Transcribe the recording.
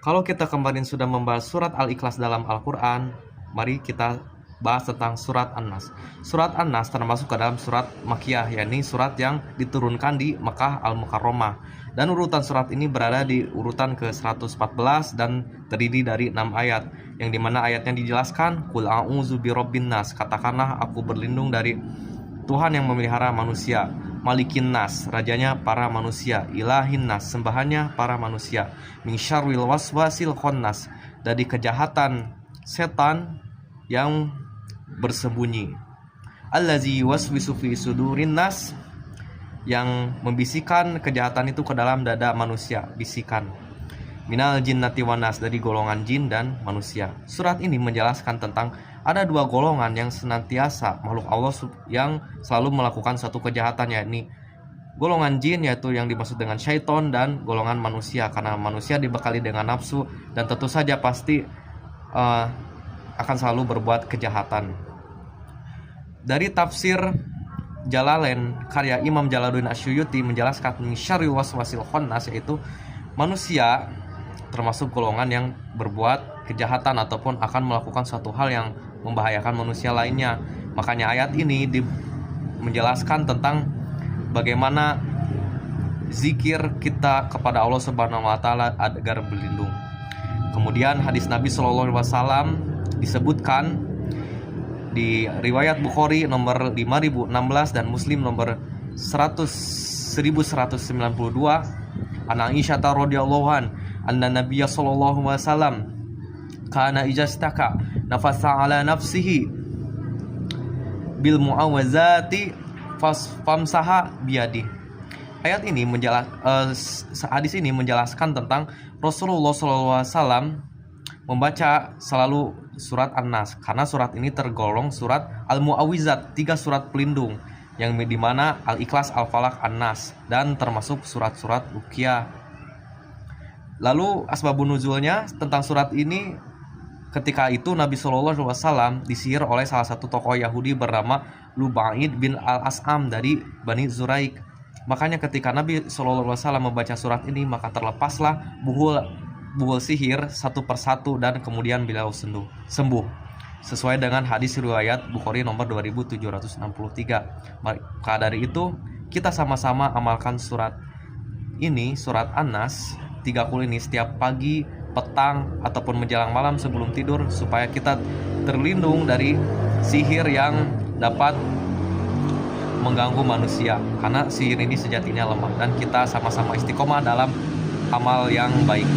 Kalau kita kemarin sudah membahas surat Al-Ikhlas dalam Al-Quran, mari kita bahas tentang surat An-Nas. Surat An-Nas termasuk ke dalam surat Makkiyah, yakni surat yang diturunkan di Makkah Al-Mukarramah. Dan urutan surat ini berada di urutan ke-114 dan terdiri dari 6 ayat, yang dimana ayatnya dijelaskan, Qul a'udzu birabbin nas, katakanlah aku berlindung dari Tuhan yang memelihara manusia, Malikin nas, rajanya para manusia, Ilahin nas, sembahannya para manusia, min syarril waswasil khannas, dari kejahatan setan yang bersembunyi, allazi waswisu fi sudurin nas, yang membisikkan kejahatan itu ke dalam dada manusia, bisikan, minal jinnati wanas, dari golongan jin dan manusia. Surat ini menjelaskan tentang ada dua golongan yang senantiasa makhluk Allah yang selalu melakukan satu kejahatan, yakni golongan jin, yaitu yang dimaksud dengan syaiton, dan golongan manusia, karena manusia dibekali dengan nafsu dan tentu saja pasti akan selalu berbuat kejahatan. Dari tafsir Jalalain karya Imam Jalaluddin Asyuyuti menjelaskan syarril waswasil khannas, yaitu manusia termasuk golongan yang berbuat kejahatan ataupun akan melakukan suatu hal yang membahayakan manusia lainnya. Makanya ayat ini menjelaskan tentang bagaimana zikir kita kepada Allah Subhanahu wa taala agar berlindung. Kemudian hadis Nabi Shallallahu alaihi wasallam disebutkan di riwayat Bukhari nomor 5016 dan Muslim nomor 1192, an Aisyah radhiyallahu anna Nabiyya sallallahu alaihi wasallam kana ijastaka nafasa ala nafsihi bil muawazati famsaha biyadi. Ayat ini hadis ini menjelaskan tentang Rasulullah sallallahu alaihi wasallam membaca selalu surat An-Nas, karena surat ini tergolong surat Al-Mu'awizat, 3 surat pelindung, yang dimana Al-Ikhlas, Al-Falaq, An-Nas, dan termasuk surat-surat Ruqyah. Lalu asbabun nuzulnya tentang surat ini, ketika itu Nabi Shallallahu alaihi wasallam disihir oleh salah satu tokoh Yahudi bernama Lubaid bin Al-As'am dari Bani Zuraik. Makanya ketika Nabi Shallallahu alaihi wasallam membaca surat ini, maka terlepaslah buhul sihir satu persatu dan kemudian beliau sembuh sesuai dengan hadis riwayat Bukhari nomor 2763. Maka dari itu kita sama-sama amalkan surat ini, surat An-Nas 30 ini setiap pagi, petang, ataupun menjelang malam sebelum tidur, supaya kita terlindung dari sihir yang dapat mengganggu manusia, karena sihir ini sejatinya lemah, dan kita sama-sama istiqomah dalam amal yang baik.